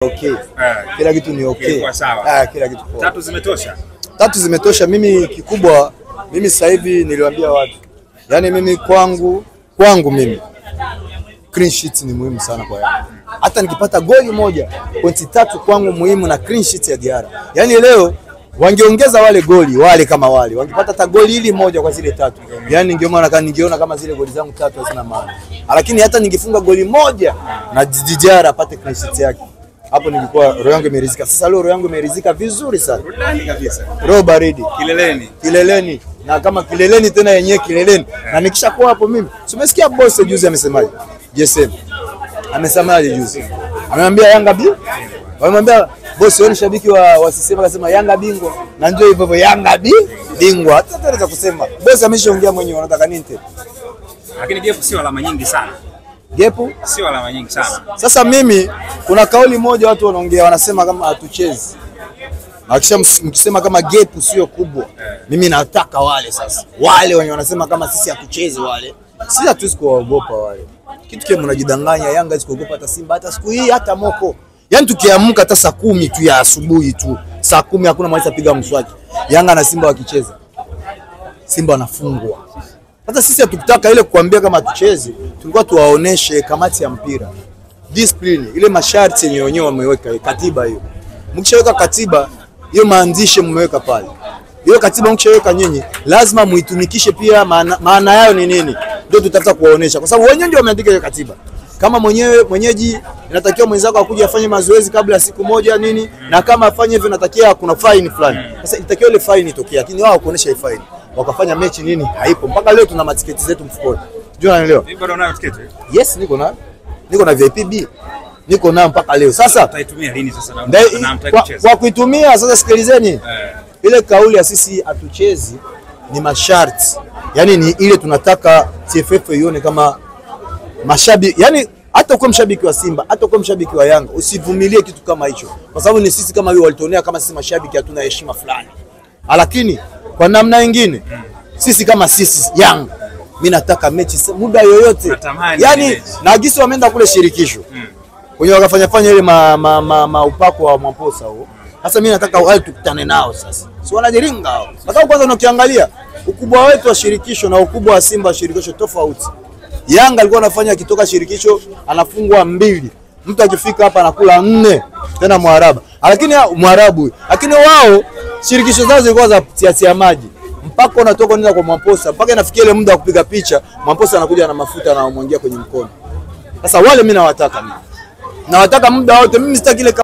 Okay. Kila kitu ni okay. Kila kitu poa. 3 zimetosha. 3 zimetosha. Mimi kikubwa, mimi sasa hivi niliwaambia watu. Yaani mimi kwangu mimi clean sheet ni muhimu sana kwa Yanga. Hata nikipata goli moja, pointi 3 kwangu muhimu na clean sheet ya Diarra. Yaani leo wangeongeza wale goli, wale kama wale. Wangepata hata goli hili moja kwa zile 3. Yaani ningeona kama zile goli zangu 3 hazina maana. Lakini hata ningefunga goli moja na Diarra apate clean sheet yake, hapo nilikuwa roho yangu imeridhika. Sasa leo roho yangu imeridhika vizuri sana. Ndani kabisa. Roho baridi. Kileleni. Na kama kileleni tena yenyewe kileleni. Na nikishakuwa hapo mimi. Umesikia boss juzi amesemaje? JSM. Amesemaje juzi? Amemwambia Yanga bingwa. Wamemwambia boss wewe ni shabiki wa CCM, akasema Yanga bingwa. Na ndio hivyo Yanga bingwa. Hata tunaweza kusema boss ameshaongea mwenyewe, anataka nini tena? Lakini gap sio alama nyingi sana. Gepu sio alama nyingi sana. Sasa mimi kuna kauli moja watu wanaongea, wanasema kama hatuchezi. Akisha mkisema kama gepu sio kubwa, mimi nataka wale sasa. Wale wenye wanasema kama sisi hatuchezi wale. Sisi hatuwezi kuogopa wale. Kitu kile mnajidanganya, Yanga haiwezi kuogopa hata Simba hata siku hii hata Moko. Yaani tukiamka hata saa 10 tu ya asubuhi tu. Saa 10 hakuna mwanza piga mswaki. Yanga na Simba wakicheza, Simba wanafungwa. Hata sisi hatukutaka ile kuambia kama tucheze, tulikuwa tuwaoneshe kamati ya mpira discipline, ile masharti yenye wenyewe wameweka katiba hiyo. Mkishaweka katiba hiyo, maandishi mmeweka pale. Hiyo katiba mkishaweka nyinyi, lazima muitumikishe pia. Maana yao ni nini? Ndio tutafuta kuwaonesha, kwa sababu wenyewe ndio wameandika hiyo katiba. Kama mwenyeji inatakiwa mwenzako akuje afanye mazoezi kabla ya siku moja nini, na kama afanye hivyo inatakiwa kuna fine fulani. Sasa itakiwa ile fine itokee, lakini wao kuonesha ile fine wakafanya mechi nini haipo. Mpaka leo tuna matiketi zetu mfukoni. Unajua unanielewa? Mimi bado nayo tiketi. Yes, niko na VIP. Niko nayo mpaka leo. Sasa utaitumia lini sasa na kwa kuitumia sasa, sikilizeni. Ile kauli ya sisi hatuchezi ni masharti. Yaani ni ile tunataka TFF ione kama mashabiki, yani hata uko mshabiki wa Simba, hata uko mshabiki wa Yanga, usivumilie kitu kama hicho. Kwa sababu ni sisi kama hiyo walituonea kama sisi mashabiki hatuna heshima fulani. Lakini kwa namna nyingine sisi kama sisi Yanga, mimi nataka mechi muda yoyote. Yaani na agisi wameenda kule shirikisho. Wenyewe wakafanya ile upako wa Mwamposa huo. Sasa mimi nataka wale tukutane nao sasa. Si wanajiringa hao. Kwa sababu kwanza unakiangalia ukubwa wetu wa shirikisho na ukubwa wa Simba shirikisho tofauti. Yanga alikuwa anafanya kitoka shirikisho anafungwa 2. Mtu akifika hapa anakula 4 tena Mwarabu. Lakini wao shirikisho zao zilikuwa za tia maji. Mpaka unatoka nenda kwa Mwamposa, mpaka inafikia ile muda wa kupiga picha, Mwamposa anakuja na mafuta na anamwangia kwenye mkono. Sasa wale mimi nawataka muda wote, mimi sitaki ile